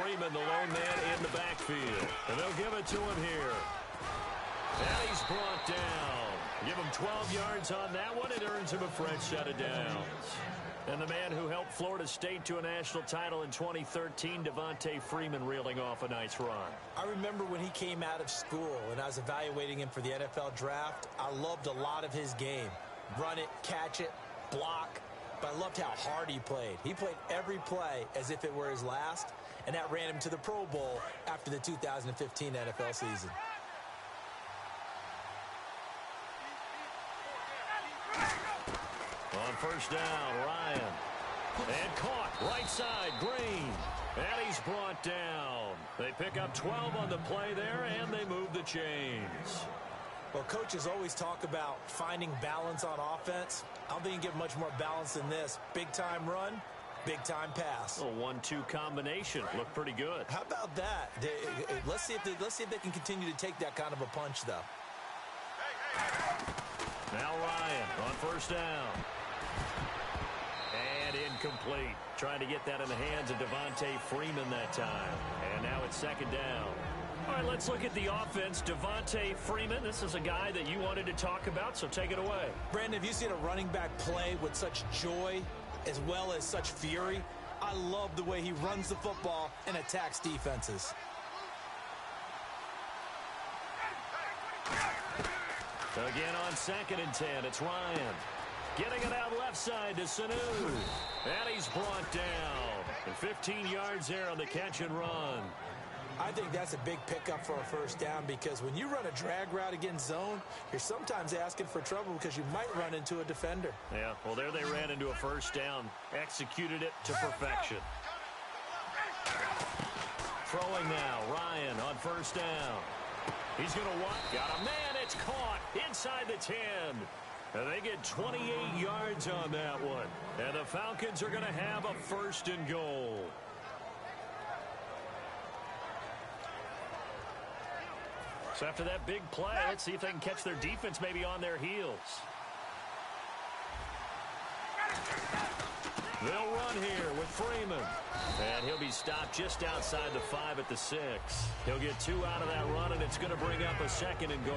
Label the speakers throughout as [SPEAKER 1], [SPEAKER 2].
[SPEAKER 1] Freeman, the lone man in the backfield. And they'll give it to him here. And he's brought down. Give him 12 yards on that one. It earns him a fresh set of downs. And the man who helped Florida State to a national title in 2013, Devontae Freeman, reeling off a nice run.
[SPEAKER 2] I remember when he came out of school and I was evaluating him for the NFL draft. I loved a lot of his game. Run it, catch it, block. But I loved how hard he played. He played every play as if it were his last, and that ran him to the Pro Bowl after the 2015 NFL season.
[SPEAKER 1] On first down, Ryan. And caught, right side, Green. And he's brought down. They pick up 12 on the play there, and they move the chains.
[SPEAKER 2] Well, coaches always talk about finding balance on offense. I don't think you can get much more balance than this. Big-time run, big-time pass.
[SPEAKER 1] A 1-2 combination. Looked pretty good.
[SPEAKER 2] How about that? Let's see if they can continue to take that kind of a punch, though.
[SPEAKER 1] Now Ryan on first down. And incomplete. Trying to get that in the hands of Devontae Freeman that time. And now it's second down. All right, let's look at the offense. Devontae Freeman, this is a guy that you wanted to talk about, so take it away.
[SPEAKER 2] Brandon, have you seen a running back play with such joy as well as such fury? I love the way he runs the football and attacks defenses.
[SPEAKER 1] Again on 2nd and 10, it's Ryan. Getting it out left side to Sanu. And he's brought down. And 15 yards there on the catch and run.
[SPEAKER 2] I think that's a big pickup for a first down because when you run a drag route against zone, you're sometimes asking for trouble because you might run into a defender.
[SPEAKER 1] Yeah, well, there they ran into a first down. Executed it to perfection. Throwing now, Ryan on first down. He's going to walk. Got a man. It's caught inside the 10. And they get 28 yards on that one. And the Falcons are going to have a first and goal. So after that big play, let's see if they can catch their defense maybe on their heels. They'll run here with Freeman. And he'll be stopped just outside the 5 at the 6. He'll get 2 out of that run, and it's going to bring up a second and goal.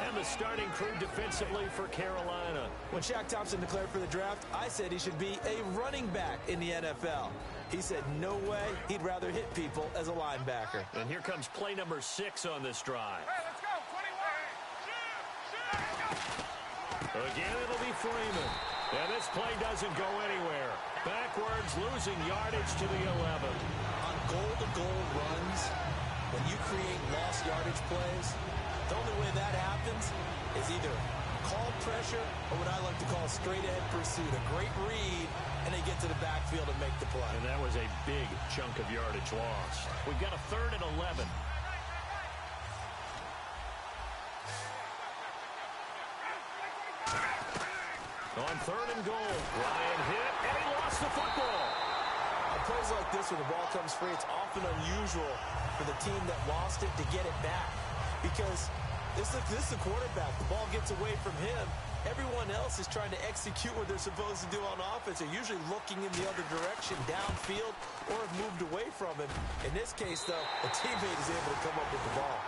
[SPEAKER 1] And the starting crew defensively for Carolina.
[SPEAKER 2] When Shaq Thompson declared for the draft, I said he should be a running back in the NFL. He said no way, he'd rather hit people as a linebacker.
[SPEAKER 1] And here comes play number 6 on this drive.
[SPEAKER 3] Hey, let's go, 21.
[SPEAKER 1] Again, it'll be Freeman. And this play doesn't go anywhere. Backwards, losing yardage to the 11.
[SPEAKER 2] On goal-to-goal runs, when you create lost yardage plays, the only way that happens is either call pressure or what I like to call straight-ahead pursuit. A great read, and they get to the backfield and make the play.
[SPEAKER 1] And that was a big chunk of yardage lost. We've got a 3rd and 11. On 3rd and goal, Ryan hit, and he lost the football.
[SPEAKER 2] On plays like this where the ball comes free, it's often unusual for the team that lost it to get it back. Because this is the quarterback. The ball gets away from him. Everyone else is trying to execute what they're supposed to do on offense. They're usually looking in the other direction, downfield, or have moved away from him. In this case, though, a teammate is able to come up with the ball.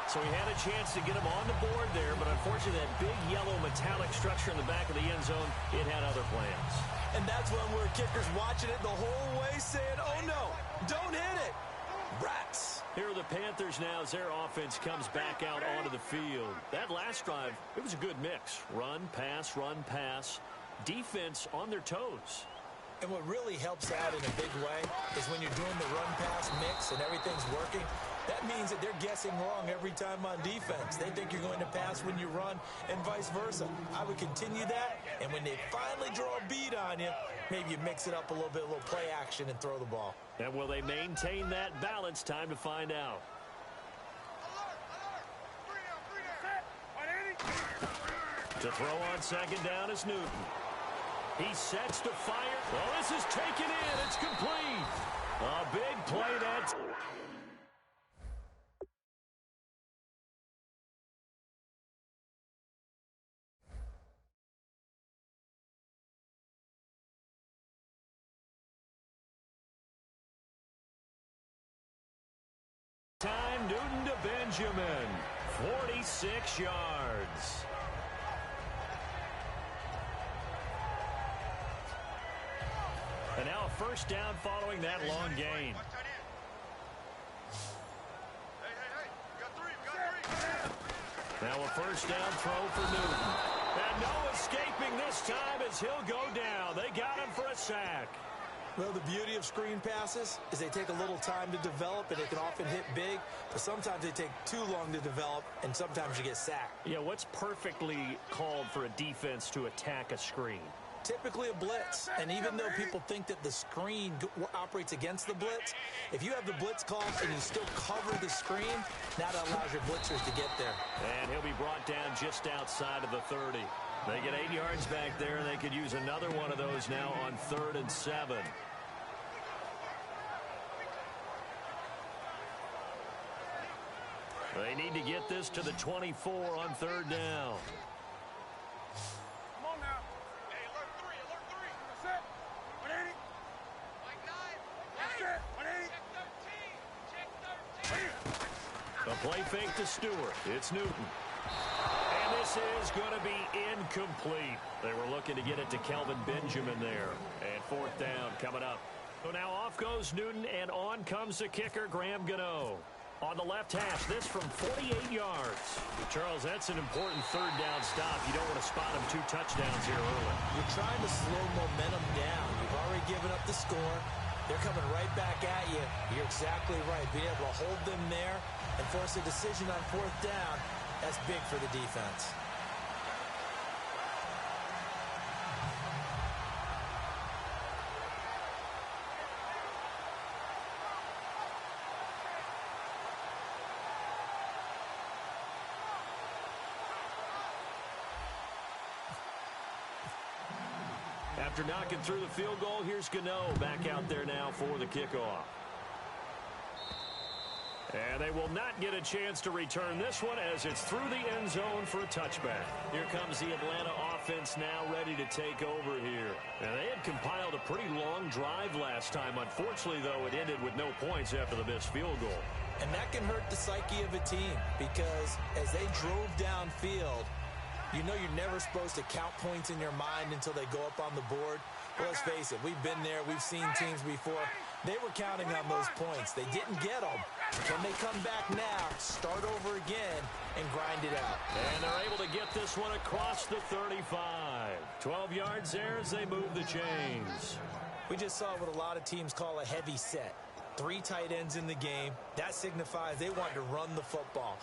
[SPEAKER 1] So he had a chance to get him on the board there, but unfortunately that big yellow metallic structure in the back of the end zone, it had other plans.
[SPEAKER 2] And that's when we're kickers watching it the whole way saying, oh no, don't hit it. Rats.
[SPEAKER 1] Here are the Panthers now as their offense comes back out onto the field. That last drive, it was a good mix. Run, pass, defense on their toes.
[SPEAKER 2] And what really helps out in a big way is when you're doing the run-pass mix and everything's working, that means that they're guessing wrong every time on defense. They think you're going to pass when you run and vice versa. I would continue that, and when they finally draw a bead on you, maybe you mix it up a little bit, a little play action, and throw the ball.
[SPEAKER 1] And will they maintain that balance? Time to find out. To throw on 2nd down is Newton. He sets to fire. Well, this is taken in. It's complete. A big play that's... Newton to Benjamin. 46 yards. And now a first down following that long gain. Now a first down throw for Newton. And no escaping this time as he'll go down. They got him for a sack.
[SPEAKER 2] Well, the beauty of screen passes is they take a little time to develop, and they can often hit big, but sometimes they take too long to develop, and sometimes you get sacked.
[SPEAKER 1] Yeah, what's perfectly called for a defense to attack a screen?
[SPEAKER 2] Typically a blitz, and even though people think that the screen operates against the blitz, if you have the blitz called and you still cover the screen, now that allows your blitzers to get there.
[SPEAKER 1] And he'll be brought down just outside of the 30. They get 8 yards back there. They could use another one of those now on 3rd and 7. They need to get this to the 24 on 3rd down.
[SPEAKER 3] Come on now. Hey, alert 3, alert 3. That's it. 180. Like 9. That's it. 180. Check 13.
[SPEAKER 1] A play fake to Stewart. It's Newton. And this is going to be incomplete. They were looking to get it to Kelvin Benjamin there. And 4th down coming up. So now off goes Newton, and on comes the kicker, Graham Gano. On the left hash, this from 48 yards. Charles, that's an important 3rd down stop. You don't want to spot him 2 touchdowns here early.
[SPEAKER 2] You're trying to slow momentum down. You've already given up the score. They're coming right back at you. You're exactly right. Being able to hold them there and force a decision on 4th down, that's big for the defense.
[SPEAKER 1] After knocking through the field goal, here's Gano back out there now for the kickoff. And they will not get a chance to return this one as it's through the end zone for a touchback. Here comes the Atlanta offense now ready to take over here. And they had compiled a pretty long drive last time. Unfortunately, though, it ended with no points after the missed field goal.
[SPEAKER 2] And that can hurt the psyche of a team because as they drove downfield, you know you're never supposed to count points in your mind until they go up on the board. Well, let's face it, we've been there. We've seen teams before. They were counting on those points. They didn't get them. Can they come back now, start over again, and grind it out?
[SPEAKER 1] And they're able to get this one across the 35. 12 yards there as they move the chains.
[SPEAKER 2] We just saw what a lot of teams call a heavy set. 3 tight ends in the game. That signifies they want to run the football.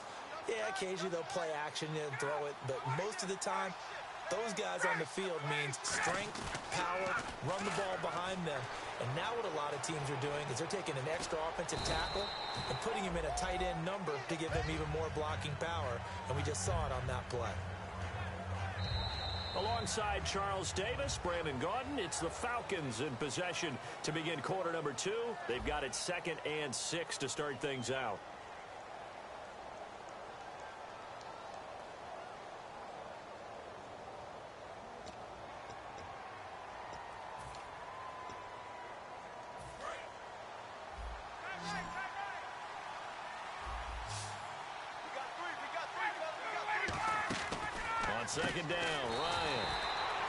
[SPEAKER 2] Yeah, occasionally they'll play action and throw it, but most of the time, those guys on the field means strength, power, run the ball behind them. And now what a lot of teams are doing is they're taking an extra offensive tackle and putting him in a tight end number to give them even more blocking power, and we just saw it on that play.
[SPEAKER 1] Alongside Charles Davis, Brandon Gaudin, it's the Falcons in possession to begin quarter number 2. They've got it 2nd and 6 to start things out. On 2nd down, Ryan.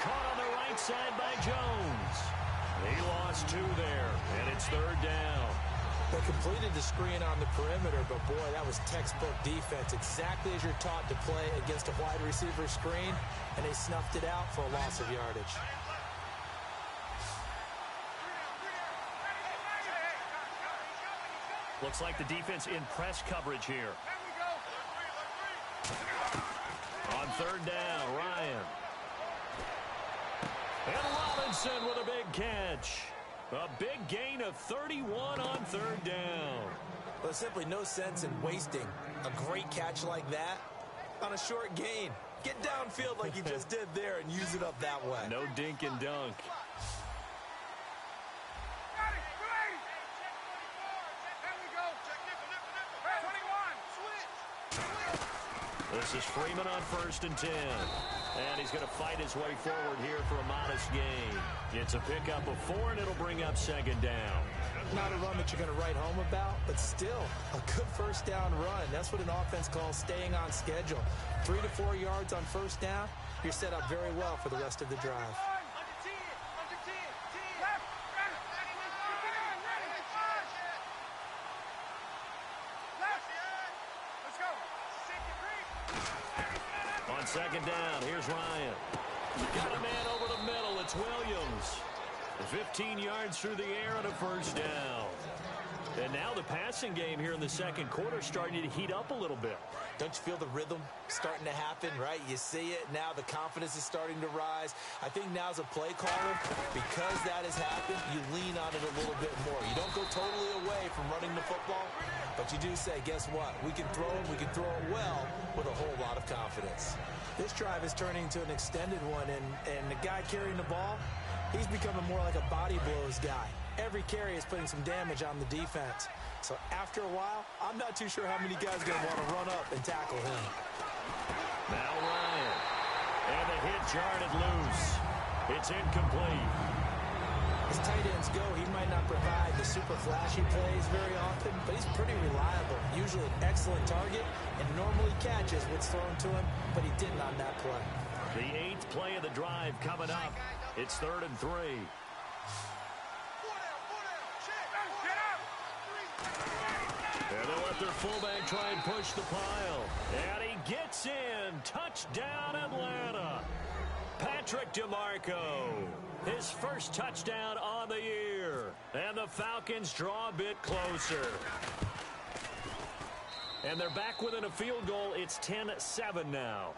[SPEAKER 1] Caught on the right side by Jones. He lost 2 there, and it's 3rd down.
[SPEAKER 2] They completed the screen on the perimeter, but boy, that was textbook defense. Exactly as you're taught to play against a wide receiver screen, and they snuffed it out for a loss of yardage.
[SPEAKER 1] Looks like the defense in press coverage here. On 3rd down, Ryan. And Robinson with a big catch. A big gain of 31 on 3rd down.
[SPEAKER 2] Well, there's simply no sense in wasting a great catch like that on a short gain. Get downfield like you just did there and use it up that way.
[SPEAKER 1] No dink and dunk. This is Freeman on 1st and 10. And he's going to fight his way forward here for a modest gain. It's a pickup of 4, and it'll bring up second down.
[SPEAKER 2] Not a run that you're going to write home about, but still a good first down run. That's what an offense calls staying on schedule. 3 to 4 yards on first down, you're set up very well for the rest of the drive.
[SPEAKER 1] On second down, here's Ryan. Got a man over the middle. It's Williams. 15 yards through the air and a first down. And now the passing game here in the second quarter starting to heat up a little bit.
[SPEAKER 2] Don't you feel the rhythm starting to happen, right? You see it. Now the confidence is starting to rise. I think now's a play caller. Because that has happened, you lean on it a little bit more. You don't go totally away from running the football, but you do say, guess what? We can throw it. We can throw it well with a whole lot of confidence. This drive is turning into an extended one, and the guy carrying the ball, he's becoming more like a body blows guy. Every carry is putting some damage on the defense. So after a while, I'm not too sure how many guys are going to want to run up and tackle him.
[SPEAKER 1] Now Ryan. And the hit jarred loose. It's incomplete.
[SPEAKER 2] As tight ends go, he might not provide the super flashy plays very often, but he's pretty reliable. Usually an excellent target and normally catches what's thrown to him, but he didn't on that play.
[SPEAKER 1] The 8th play of the drive coming up. It's 3rd and 3. And they'll let their fullback try and push the pile. And he gets in. Touchdown, Atlanta. Patrick DeMarco. His first touchdown on the year. And the Falcons draw a bit closer. And they're back within a field goal. It's 10-7 now.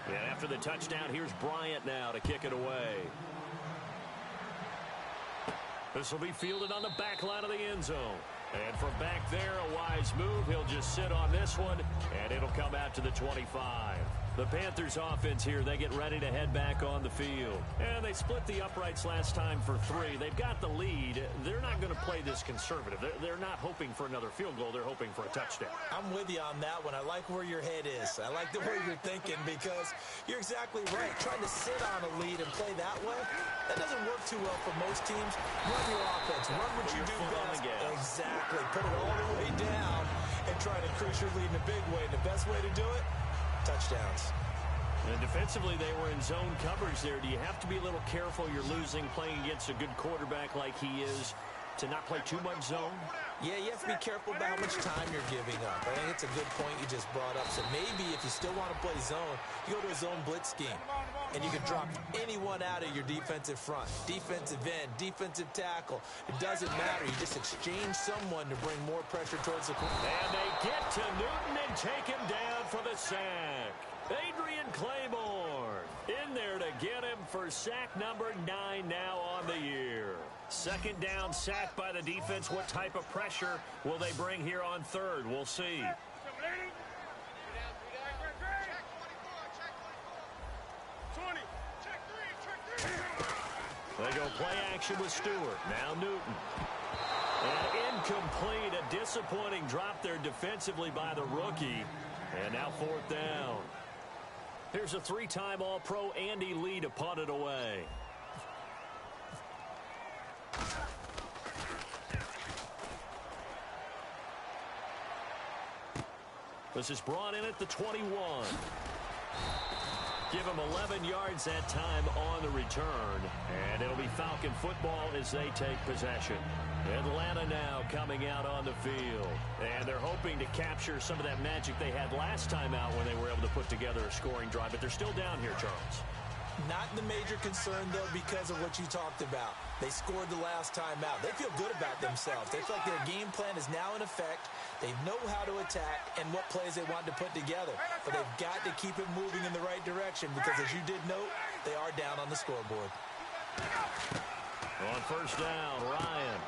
[SPEAKER 1] And after the touchdown, here's Bryant now to kick it away. This will be fielded on the back line of the end zone. And from back there, a wise move. He'll just sit on this one, and it'll come out to the 25. The Panthers offense here, they get ready to head back on the field. And they split the uprights last time for 3. They've got the lead. They're not going to play this conservative. They're not hoping for another field goal. They're hoping for a touchdown.
[SPEAKER 2] I'm with you on that one. I like where your head is. I like the way you're thinking because you're exactly right. Trying to sit on a lead and play that way, that doesn't work too well for most teams. Run your offense. Run what you do best. Exactly. Put it all the way down and try to increase your lead in a big way. And the best way to do it, touchdowns.
[SPEAKER 1] And defensively, they were in zone coverage there. Do you have to be a little careful? You're losing, playing against a good quarterback like he is, to not play too much zone?
[SPEAKER 2] Yeah, you have to be careful about how much time you're giving up. I think it's a good point you just brought up. So maybe if you still want to play zone, you go to a zone blitz scheme. And you can drop anyone out of your defensive front. Defensive end, defensive tackle. It doesn't matter. You just exchange someone to bring more pressure towards the quarterback.
[SPEAKER 1] And they get to Newton and take him down for the sack. Adrian Claiborne in there to get him for sack number 9 now on the year. Second down, sack by the defense. What type of pressure will they bring here on 3rd? We'll see. They go play action with Stewart. Now Newton. And incomplete. A disappointing drop there defensively by the rookie. And now 4th down. Here's a 3-time All-Pro Andy Lee to punt it away. This is brought in at the 21. Give him 11 yards that time on the return. And it'll be Falcon football as they take possession. Atlanta now coming out on the field. And they're hoping to capture some of that magic they had last time out when they were able to put together a scoring drive. But they're still down here, Charles.
[SPEAKER 2] Not the major concern, though, because of what you talked about. They scored the last time out. They feel good about themselves. They feel like their game plan is now in effect. They know how to attack and what plays they want to put together. But they've got to keep it moving in the right direction because, as you did note, they are down on the scoreboard.
[SPEAKER 1] On first down, Ryan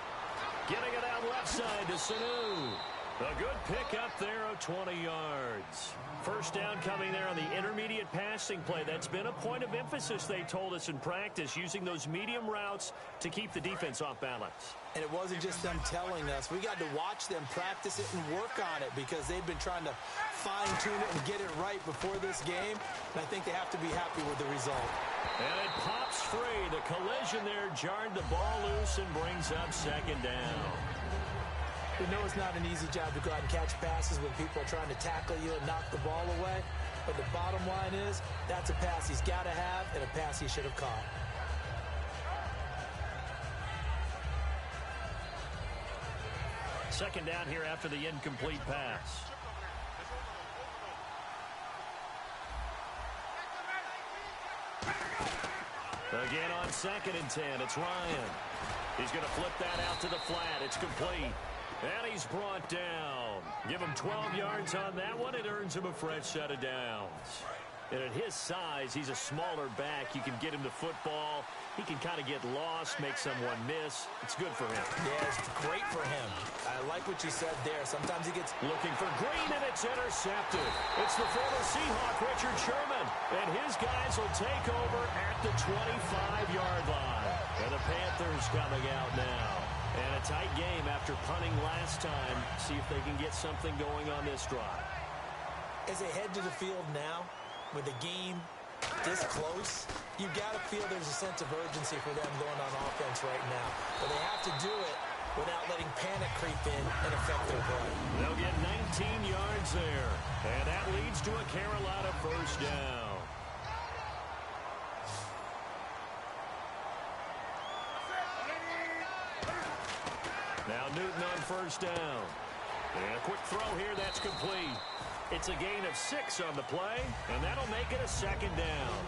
[SPEAKER 1] getting it out left side to Sanu. A good pick up there of 20 yards. First down coming there on the intermediate passing play. That's been a point of emphasis, they told us in practice, using those medium routes to keep the defense off balance.
[SPEAKER 2] And it wasn't just them telling us. We got to watch them practice it and work on it because they've been trying to fine-tune it and get it right before this game. And I think they have to be happy with the result.
[SPEAKER 1] And it pops free. The collision there jarred the ball loose and brings up second down.
[SPEAKER 2] We know it's not an easy job to go out and catch passes when people are trying to tackle you and knock the ball away. But the bottom line is, that's a pass he's got to have and a pass he should have caught.
[SPEAKER 1] Second down here after the incomplete pass. Again on 2nd and 10, it's Ryan. He's going to flip that out to the flat. It's complete. And he's brought down. Give him 12 yards on that one. It earns him a fresh set of downs. And at his size, he's a smaller back. You can get him to football. He can kind of get lost, make someone miss. It's good for him.
[SPEAKER 2] Yeah, it's great for him. I like what you said there. Sometimes he gets...
[SPEAKER 1] Looking for Green, and it's intercepted. It's the former Seahawk, Richard Sherman. And his guys will take over at the 25-yard line. And the Panthers coming out now. And a tight game after punting last time. See if they can get something going on this drive.
[SPEAKER 2] As they head to the field now, with the game this close, you got to feel there's a sense of urgency for them going on offense right now. But they have to do it without letting panic creep in and affect their play.
[SPEAKER 1] They'll get 19 yards there. And that leads to a Carolina first down. Now Newton on first down. And a quick throw here, that's complete. It's a gain of 6 on the play, and that'll make it a second down.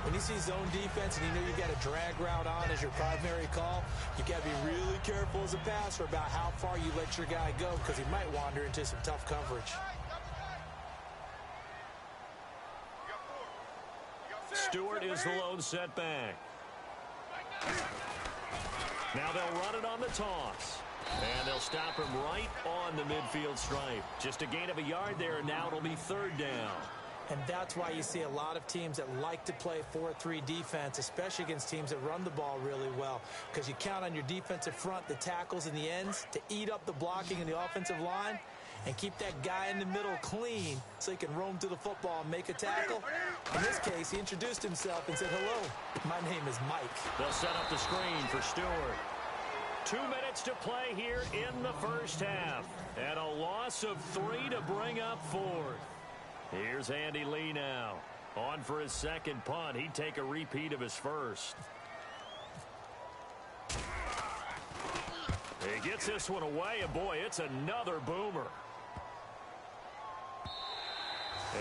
[SPEAKER 2] When you see zone defense and you know you've got a drag route on as your primary call, you got to be really careful as a passer about how far you let your guy go because he might wander into some tough coverage.
[SPEAKER 1] Stewart is the lone setback. Now they'll run it on the toss. And they'll stop him right on the midfield stripe. Just a gain of a yard there, and now it'll be third down.
[SPEAKER 2] And that's why you see a lot of teams that like to play 4-3 defense, especially against teams that run the ball really well, because you count on your defensive front, the tackles and the ends, to eat up the blocking in the offensive line and keep that guy in the middle clean so he can roam to the football and make a tackle. In this case, he introduced himself and said, "Hello, my name is Mike."
[SPEAKER 1] They'll set up the screen for Stewart. 2 minutes to play here in the first half. And a loss of 3 to bring up 4th. Here's Andy Lee now. On for his second punt. He'd take a repeat of his first. He gets this one away, and boy, it's another boomer.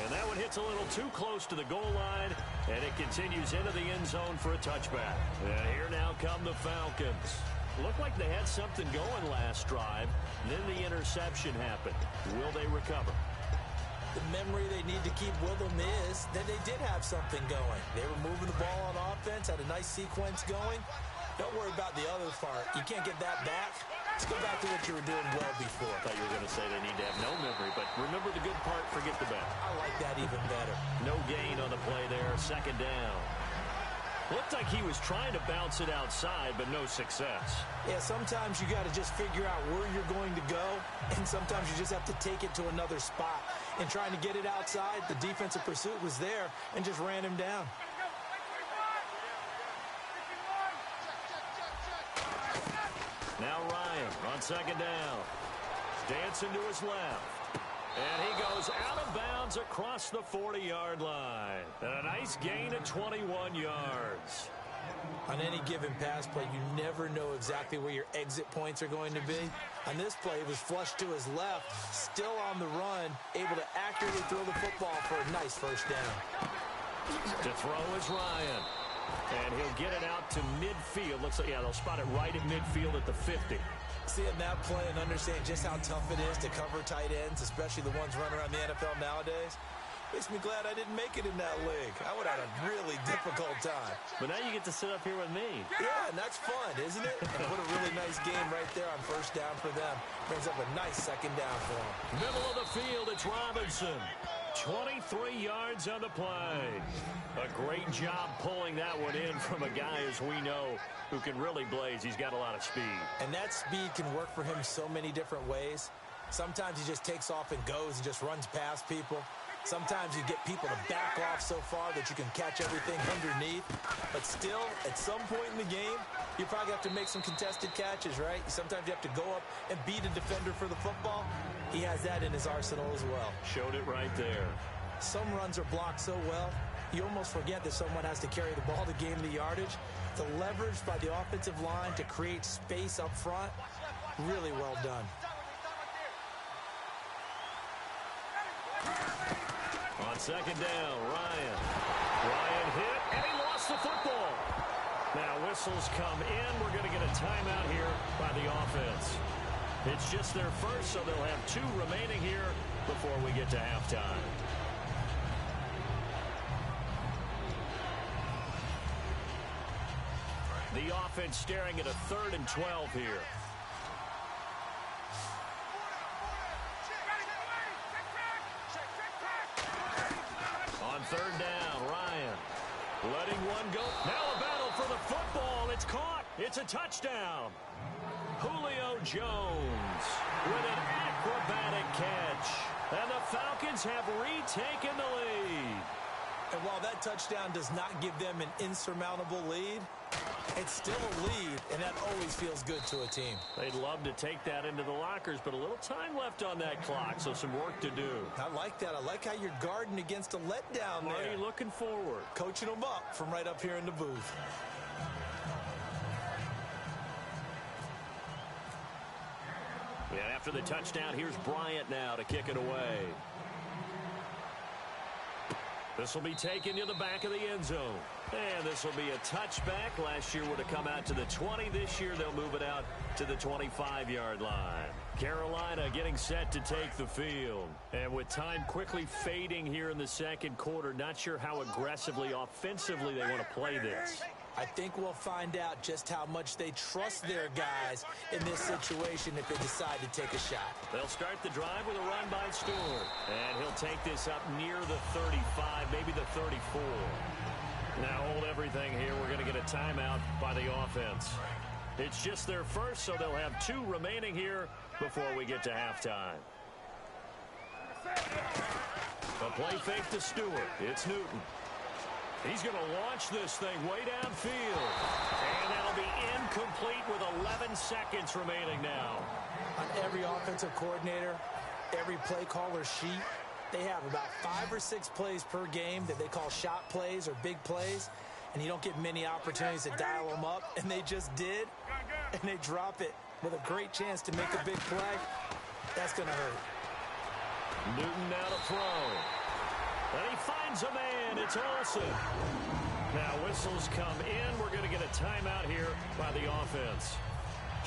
[SPEAKER 1] And that one hits a little too close to the goal line, and it continues into the end zone for a touchback. And here now come the Falcons. Looked like they had something going last drive. Then the interception happened. Will they recover?
[SPEAKER 2] The memory they need to keep with them is that they did have something going. They were moving the ball on offense, had a nice sequence going. Don't worry about the other part. You can't get that back. Let's go back to what you were doing well before.
[SPEAKER 1] I thought you were going to say they need to have no memory, but remember the good part, forget the bad.
[SPEAKER 2] I like that even better.
[SPEAKER 1] No gain on the play there, second down. Looked like he was trying to bounce it outside, but no success.
[SPEAKER 2] Yeah, sometimes you got to just figure out where you're going to go, and sometimes you just have to take it to another spot. And trying to get it outside, the defensive pursuit was there and just ran him down.
[SPEAKER 1] Now Ryan on second down. Dancing to his left. And he goes out of bounds across the 40-yard line. And a nice gain of 21 yards.
[SPEAKER 2] On any given pass play, you never know exactly where your exit points are going to be. On this play, it was flushed to his left, still on the run, able to accurately throw the football for a nice first down.
[SPEAKER 1] To throw is Ryan. And he'll get it out to midfield. Looks like, yeah, they'll spot it right at midfield at the 50.
[SPEAKER 2] Seeing that play and understanding just how tough it is to cover tight ends, especially the ones running around the NFL nowadays, Makes me glad I didn't make it in that league. I would have had a really difficult time.
[SPEAKER 1] But now you get to sit up here with me.
[SPEAKER 2] Yeah, and that's fun, isn't it? And what a really nice game right there on first down for them. Brings up a nice second down for them.
[SPEAKER 1] Middle of the field, it's Robinson. 23 yards on the play. A great job pulling that one in from a guy, as we know, who can really blaze. He's got a lot of speed.
[SPEAKER 2] And that speed can work for him so many different ways. Sometimes he just takes off and goes and just runs past people. Sometimes you get people to back off so far that you can catch everything underneath. But still, at some point in the game, you probably have to make some contested catches, right? Sometimes you have to go up and beat a defender for the football. He has that in his arsenal as well.
[SPEAKER 1] Showed it right there.
[SPEAKER 2] Some runs are blocked so well, you almost forget that someone has to carry the ball to gain the yardage. The leverage by the offensive line to create space up front, really well done.
[SPEAKER 1] On second down, Ryan hit, and he lost the football. Now whistles come in. We're going to get a timeout here by the offense. It's just their first, so they'll have 2 remaining here before we get to halftime. The offense staring at a 3rd and 12 here. On third down, Ryan letting one go. Now a battle for the football. It's caught. It's a touchdown. Julio Jones with an acrobatic catch. And the Falcons have retaken the lead.
[SPEAKER 2] And while that touchdown does not give them an insurmountable lead, it's still a lead, and that always feels good to a team.
[SPEAKER 1] They'd love to take that into the lockers, but a little time left on that clock, so some work to do.
[SPEAKER 2] I like that. I like how you're guarding against a letdown there.
[SPEAKER 1] Marty looking forward.
[SPEAKER 2] Coaching them up from right up here in the booth.
[SPEAKER 1] And after the touchdown, here's Bryant now to kick it away. This will be taken to the back of the end zone. And this will be a touchback. Last year would have come out to the 20. This year they'll move it out to the 25-yard line. Carolina getting set to take the field. And with time quickly fading here in the second quarter, not sure how aggressively, offensively they want to play this.
[SPEAKER 2] I think we'll find out just how much they trust their guys in this situation if they decide to take a shot.
[SPEAKER 1] They'll start the drive with a run by Stewart. And he'll take this up near the 35, maybe the 34. Now hold everything here. We're going to get a timeout by the offense. It's just their first, so they'll have 2 remaining here before we get to halftime. A play fake to Stewart. It's Newton. He's going to launch this thing way downfield. And that'll be incomplete with 11 seconds remaining now.
[SPEAKER 2] On every offensive coordinator, every play caller sheet, they have about 5 or 6 plays per game that they call shot plays or big plays. And you don't get many opportunities to dial them up. And they just did. And they drop it with a great chance to make a big play. That's going to hurt.
[SPEAKER 1] Newton now to throw. And he finds a man. It's Olsen. Now whistles come in. We're going to get a timeout here by the offense.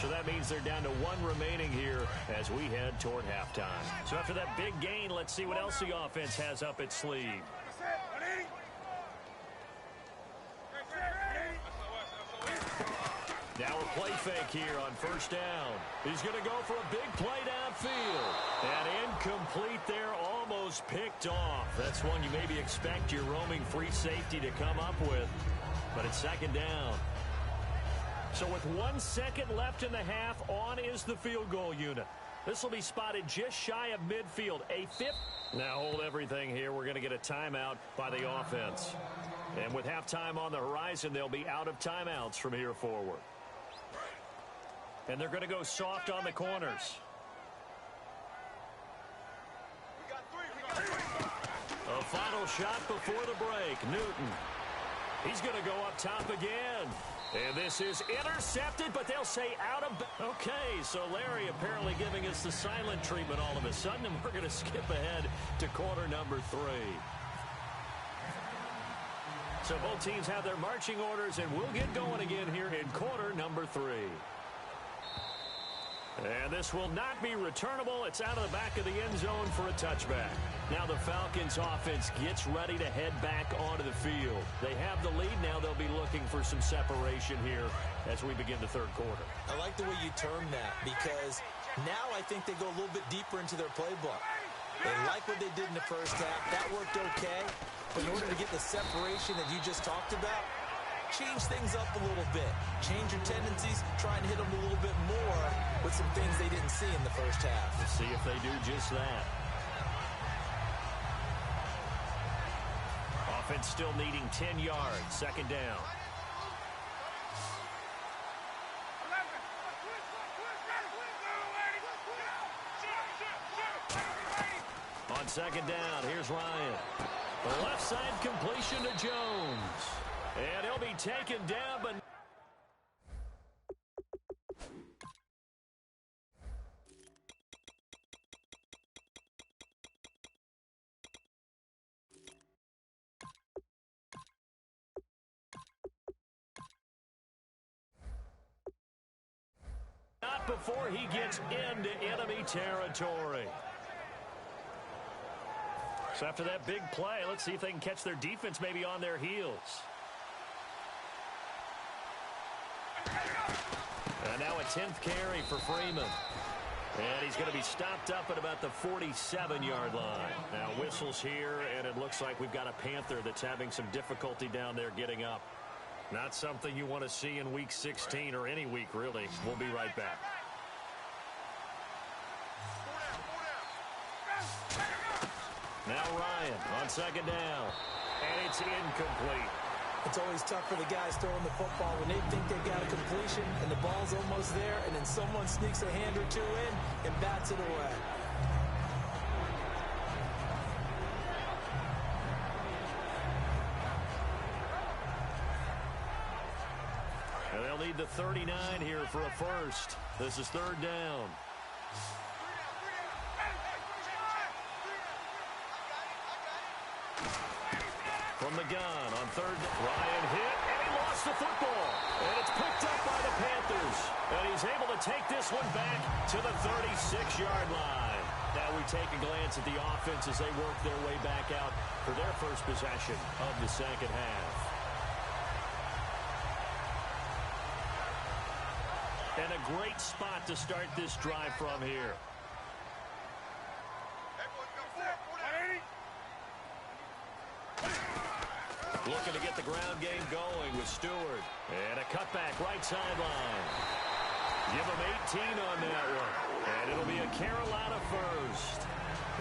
[SPEAKER 1] So that means they're down to 1 remaining here as we head toward halftime. So after that big gain, let's see what else the offense has up its sleeve. Now a play fake here on first down. He's going to go for a big play downfield. And incomplete there, almost picked off. That's one you maybe expect your roaming free safety to come up with. But it's second down. So with 1 second left in the half, on is the field goal unit. This will be spotted just shy of midfield. A 5th. Now hold everything here. We're going to get a timeout by the offense. And with halftime on the horizon, they'll be out of timeouts from here forward. And they're going to go soft on the corners. A final shot before the break. Newton. He's going to go up top again. And this is intercepted, but they'll say out of... Okay, so Larry apparently giving us the silent treatment all of a sudden, and we're going to skip ahead to quarter number 3. So both teams have their marching orders, and we'll get going again here in quarter number 3. And this will not be returnable. It's out of the back of the end zone for a touchback. Now the Falcons offense gets ready to head back onto the field. They have the lead. Now they'll be looking for some separation here as we begin the third quarter.
[SPEAKER 2] I like the way you term that because now I think they go a little bit deeper into their playbook. They like what they did in the first half. That worked okay. But in order to get the separation that you just talked about, change things up a little bit. Change your tendencies, try and hit them a little bit more with some things they didn't see in the first half.
[SPEAKER 1] Let's see if they do just that. Offense still needing 10 yards. Second down. On second down, here's Ryan. The left side completion to Jones. And he'll be taken down, but... not before he gets into enemy territory. So after that big play, let's see if they can catch their defense maybe on their heels. And now a 10th carry for Freeman. And he's going to be stopped up at about the 47-yard line. Now whistles here, and it looks like we've got a Panther that's having some difficulty down there getting up. Not something you want to see in Week 16 or any week, really. We'll be right back. Now Ryan on second down. And it's incomplete.
[SPEAKER 2] It's always tough for the guys throwing the football when they think they got a completion and the ball's almost there, and then someone sneaks a hand or two in and bats it away.
[SPEAKER 1] And they'll need the 39 here for a first. This is third down. From the gun on third, Ryan hit, and he lost the football. And it's picked up by the Panthers. And he's able to take this one back to the 36-yard line. Now we take a glance at the offense as they work their way back out for their first possession of the second half. And a great spot to start this drive from here. Looking to get the ground game going with Stewart. And a cutback right sideline. Give them 18 on that one. And it'll be a Carolina first.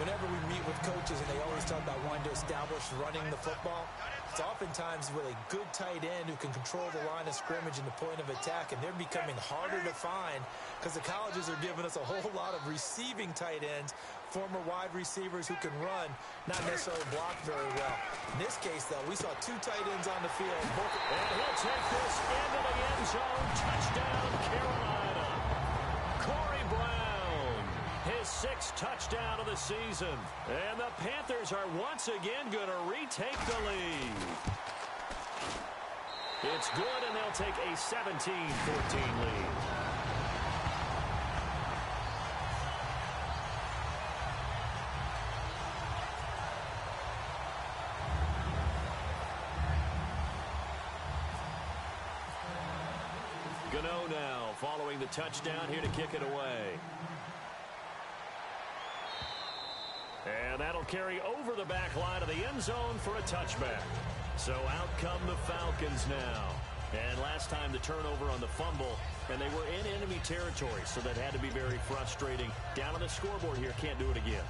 [SPEAKER 2] Whenever we meet with coaches and they always talk about wanting to establish running the football, it's oftentimes with a good tight end who can control the line of scrimmage and the point of attack, and they're becoming harder to find because the colleges are giving us a whole lot of receiving tight ends, former wide receivers who can run, not necessarily block very well. In this case, though, we saw two tight ends on the field.
[SPEAKER 1] And he'll take this into the end zone. Touchdown, Carolina. Corey Brown, his sixth touchdown of the season. And the Panthers are once again going to retake the lead. It's good, and they'll take a 17-14 lead. Gano now following the touchdown here to kick it away. And that'll carry over the back line of the end zone for a touchback. So out come the Falcons now. And last time the turnover on the fumble, and they were in enemy territory, so that had to be very frustrating. Down on the scoreboard here, can't do it again.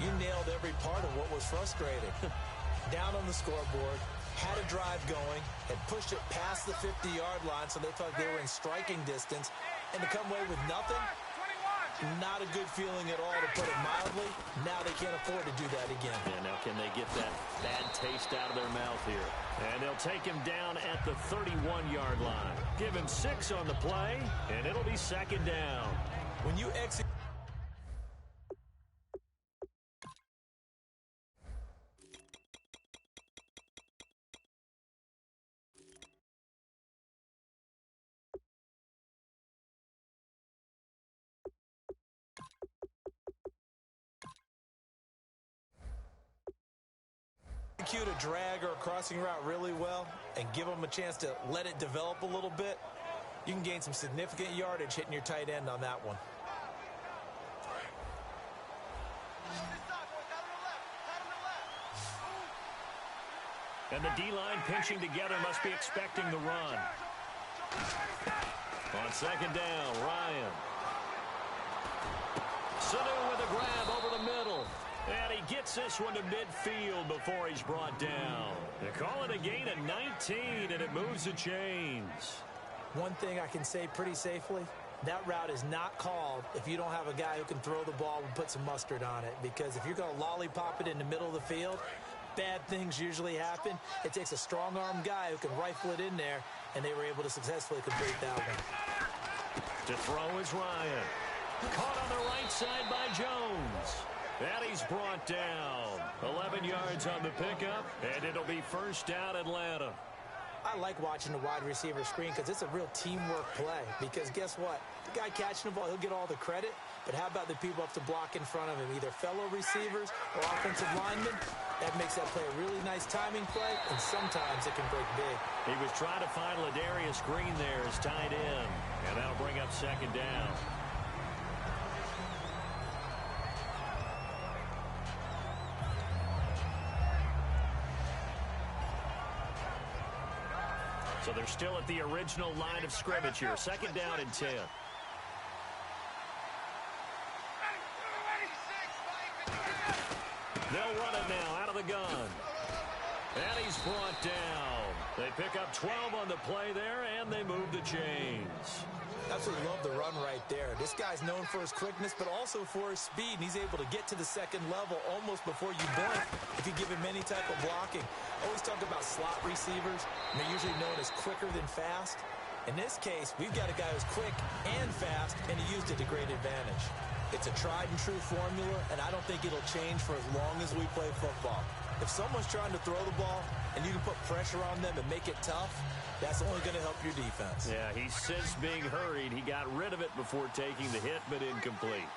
[SPEAKER 2] You nailed every part of what was frustrating. Down on the scoreboard, had a drive going, had pushed it past the 50-yard line so they thought they were in striking distance, and to come away with nothing, not a good feeling at all, to put it mildly. Now they can't afford to do that again.
[SPEAKER 1] Yeah, now can they get that bad taste out of their mouth here? And they'll take him down at the 31-yard line. Give him 6 on the play, and it'll be second down.
[SPEAKER 2] When you execute execute a drag or a crossing route really well and give them a chance to let it develop a little bit, you can gain some significant yardage hitting your tight end on that one.
[SPEAKER 1] And the D-line pinching together must be expecting the run. On second down, Ryan. Sanu with a grab over the middle. And he gets this one to midfield before he's brought down. They call it a gain of 19, and it moves the chains.
[SPEAKER 2] One thing I can say pretty safely, that route is not called if you don't have a guy who can throw the ball and put some mustard on it. Because if you're going to lollipop it in the middle of the field, bad things usually happen. It takes a strong-arm guy who can rifle it in there, and they were able to successfully complete that one.
[SPEAKER 1] To throw is Ryan. Caught on the right side by Jones. And he's brought down. 11 yards on the pickup, and it'll be first down Atlanta.
[SPEAKER 2] I like watching the wide receiver screen because it's a real teamwork play. Because guess what? The guy catching the ball, he'll get all the credit. But how about the people up to block in front of him, either fellow receivers or offensive linemen? That makes that play a really nice timing play, and sometimes it can break big.
[SPEAKER 1] He was trying to find Ladarius Green there as tight end, and that'll bring up second down. So they're still at the original line of scrimmage here. Second down and 10. They'll run it now out of the gun. And he's brought down. They pick up 12 on the play there, and they move the chains.
[SPEAKER 2] Absolutely love the run right there. This guy's known for his quickness, but also for his speed, and he's able to get to the second level almost before you blink if you give him any type of blocking. Always talk about slot receivers, and they're usually known as quicker than fast. In this case, we've got a guy who's quick and fast, and he used it to great advantage. It's a tried-and-true formula, and I don't think it'll change for as long as we play football. If someone's trying to throw the ball and you can put pressure on them and make it tough, that's only going to help your defense.
[SPEAKER 1] Yeah, he's since being hurried. He got rid of it before taking the hit, but incomplete.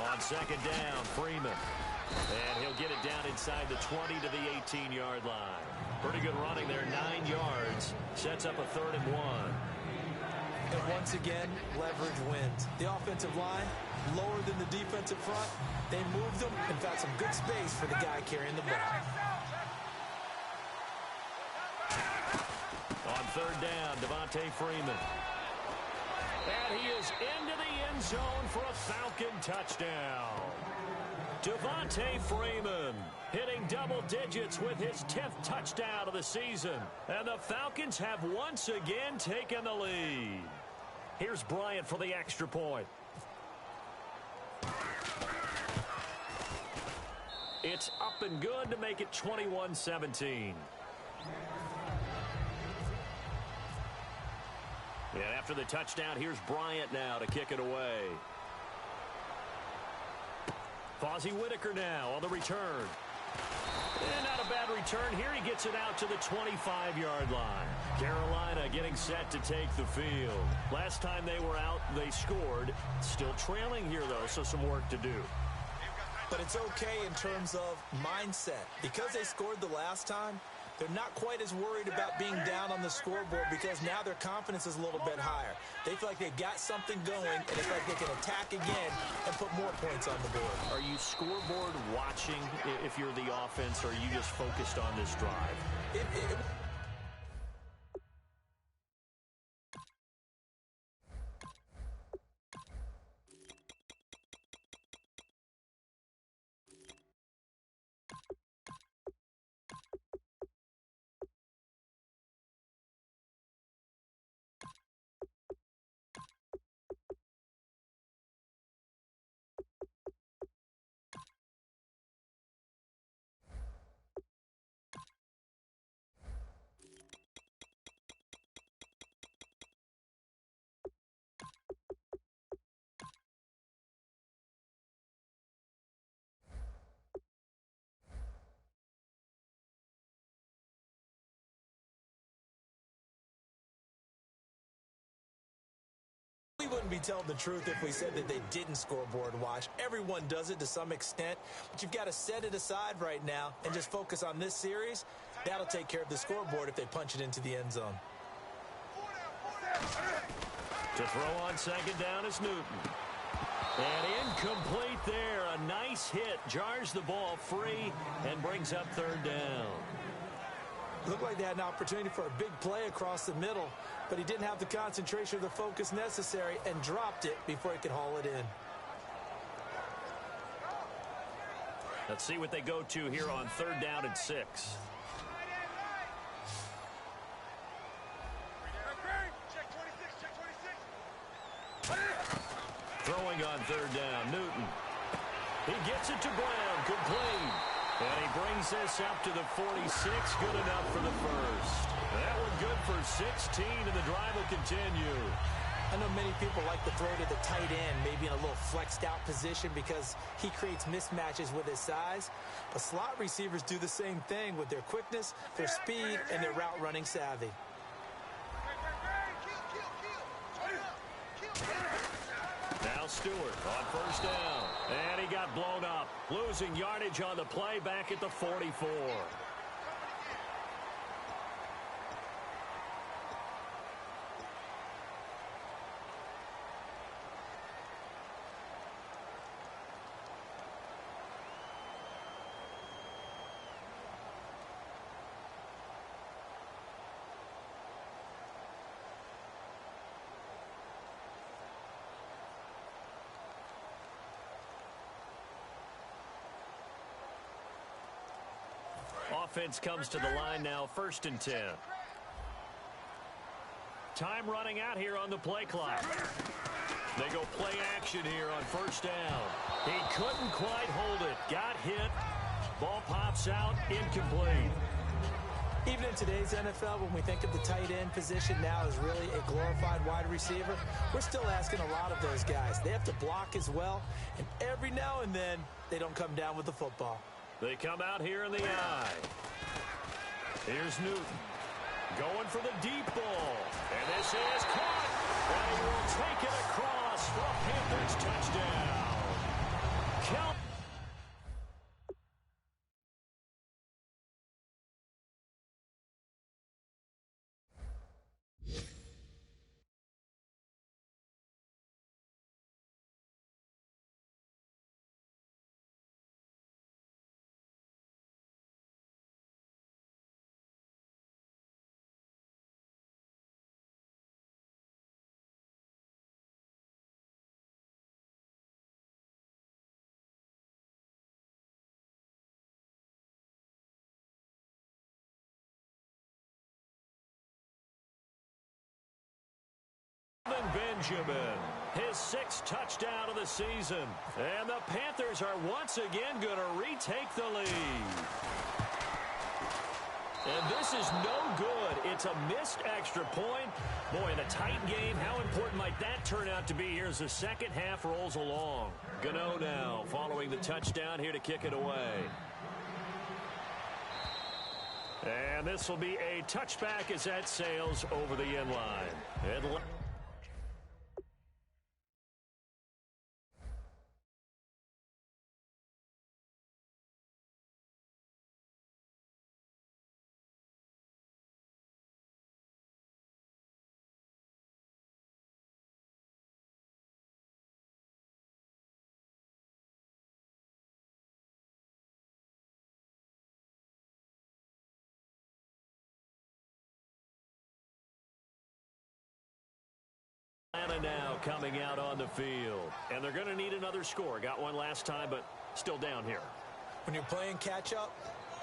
[SPEAKER 1] On second down, Freeman. And he'll get it down inside the 20 to the 18-yard line. Pretty good running there, 9 yards. Sets up a 3rd and 1.
[SPEAKER 2] And once again, leverage wins. The offensive line, lower than the defensive front. They moved them and found some good space for the guy carrying the ball.
[SPEAKER 1] On 3rd down, Devontae Freeman. And he is into the end zone for a Falcon touchdown. Devontae Freeman hitting double digits with his 10th touchdown of the season. And the Falcons have once again taken the lead. Here's Bryant for the extra point. It's up and good to make it 21-17. And after the touchdown, here's Bryant now to kick it away. Fozzie Whitaker now on the return. And not a bad return here. He gets it out to the 25-yard line. Carolina getting set to take the field. Last time they were out, they scored. Still trailing here, though, so some work to do.
[SPEAKER 2] But it's okay in terms of mindset. Because they scored the last time, they're not quite as worried about being down on the scoreboard because now their confidence is a little bit higher. They feel like they've got something going, and it's like they can attack again and put more points on the board.
[SPEAKER 1] Are you scoreboard watching if you're the offense, or are you just focused on this drive?
[SPEAKER 2] wouldn't be telling the truth if we said that they didn't scoreboard watch. Everyone does it to some extent, but you've got to set it aside right now and just focus on this series. That'll take care of the scoreboard if they punch it into the end zone.
[SPEAKER 1] To throw on second down is Newton. And incomplete there. A nice hit. Jars the ball free and brings up third down.
[SPEAKER 2] Looked like they had an opportunity for a big play across the middle, but he didn't have the concentration or the focus necessary and dropped it before he could haul it in.
[SPEAKER 1] Let's see what they go to here on third down and 6. Throwing on third down, Newton. He gets it to Brown, complete. And he brings this up to the 46, good enough for the first. That one good for 16, and the drive will continue.
[SPEAKER 2] I know many people like to throw to the tight end, maybe in a little flexed out position because he creates mismatches with his size. But slot receivers do the same thing with their quickness, their speed, and their route running savvy.
[SPEAKER 1] Now Stewart on first down. And he got blown up. Losing yardage on the play back at the 44. Offense comes to the line now, 1st and 10. Time running out here on the play clock. They go play action here on first down. He couldn't quite hold it. Got hit. Ball pops out. Incomplete.
[SPEAKER 2] Even in today's NFL, when we think of the tight end position now as really a glorified wide receiver, we're still asking a lot of those guys. They have to block as well, and every now and then, they don't come down with the football.
[SPEAKER 1] They come out here in the eye. Here's Newton going for the deep ball. And this is caught. And he will take it across for a Panthers touchdown. Count. Benjamin, his 6th touchdown of the season. And the Panthers are once again going to retake the lead. And this is no good. It's a missed extra point. Boy, in a tight game, how important might that turn out to be here as the second half rolls along? Gano now following the touchdown here to kick it away. And this will be a touchback as that sails over the end line. Atlanta now coming out on the field. And they're going to need another score. Got one last time, but still down here.
[SPEAKER 2] When you're playing catch-up,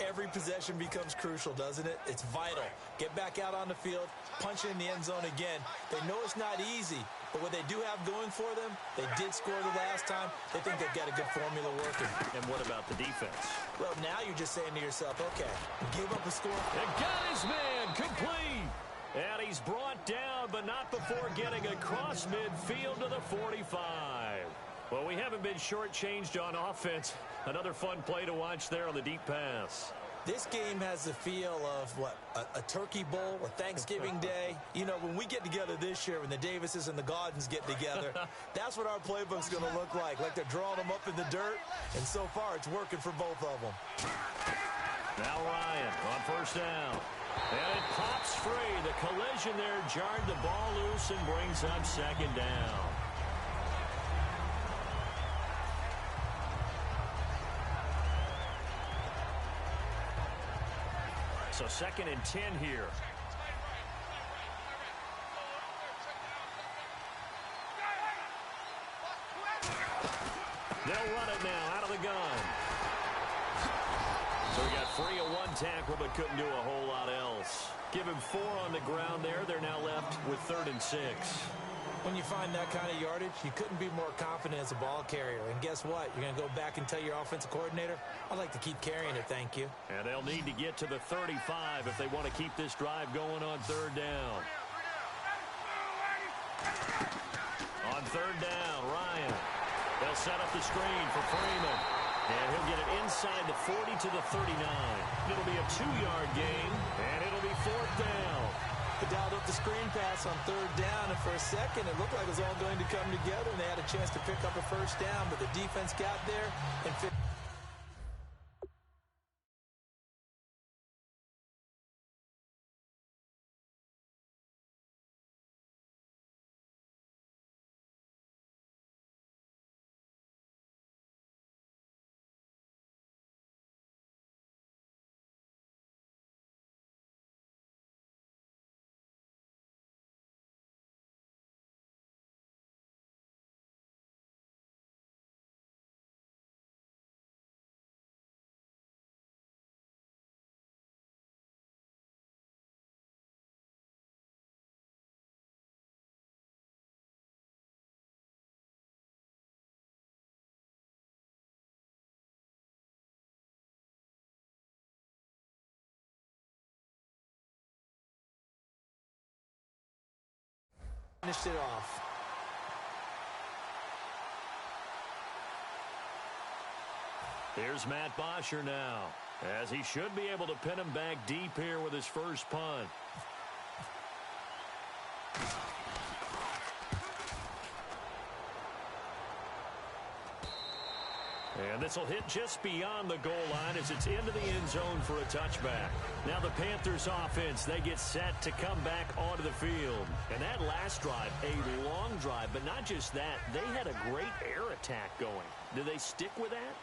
[SPEAKER 2] every possession becomes crucial, doesn't it? It's vital. Get back out on the field, punch it in the end zone again. They know it's not easy, but what they do have going for them, they did score the last time. They think they've got a good formula working.
[SPEAKER 1] And what about the defense?
[SPEAKER 2] Well, now you're just saying to yourself, okay, give up a score.
[SPEAKER 1] And got his man complete. And he's brought down, but not before getting across midfield to the 45. Well, we haven't been shortchanged on offense. Another fun play to watch there on the deep pass.
[SPEAKER 2] This game has the feel of, what, a turkey bowl, a Thanksgiving day. You know, when we get together this year, when the Davises and the Gaudens get together, that's what our playbook's going to look like they're drawing them up in the dirt, and so far it's working for both of them.
[SPEAKER 1] Now Ryan on first down. And it pops free. The collision there jarred the ball loose and brings up second down. So 2nd and 10 here. They'll run it now out of the gun. So we got free of one tackle but couldn't do a whole lot else. Give him 4 on the ground there. They're now left with 3rd and 6.
[SPEAKER 2] When you find that kind of yardage, you couldn't be more confident as a ball carrier. And guess what? You're going to go back and tell your offensive coordinator, I'd like to keep carrying it, thank you.
[SPEAKER 1] And they'll need to get to the 35 if they want to keep this drive going on 3rd down. On 3rd down, Ryan. They'll set up the screen for Freeman. And he'll get it inside the 40 to the 39. It'll be a 2-yard gain, and it'll be 4th down.
[SPEAKER 2] They dialed up the screen pass on 3rd down, and for a second it looked like it was all going to come together, and they had a chance to pick up a first down, but the defense got there and fit. Finished it off.
[SPEAKER 1] Here's Matt Bosher now, as he should be able to pin him back deep here with his first punt. And this will hit just beyond the goal line as it's into the end zone for a touchback. Now the Panthers offense, they get set to come back onto the field. And that last drive, a long drive, but not just that, they had a great air attack going. Do they stick with that?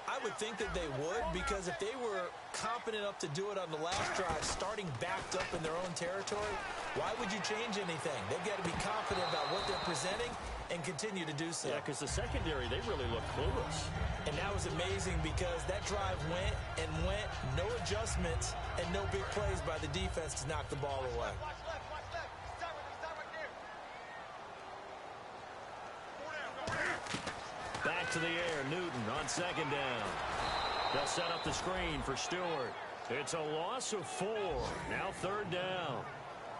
[SPEAKER 2] I would think that they would, because if they were competent enough to do it on the last drive, starting backed up in their own territory, why would you change anything? They've got to be confident about what they're presenting and continue to do so.
[SPEAKER 1] Yeah, because the secondary, they really look clueless.
[SPEAKER 2] And that was amazing because that drive went and went, no adjustments, and no big plays by the defense to knock the ball away.
[SPEAKER 1] Back to the air, Newton on 2nd down. They'll set up the screen for Stewart. It's a loss of 4. Now 3rd down.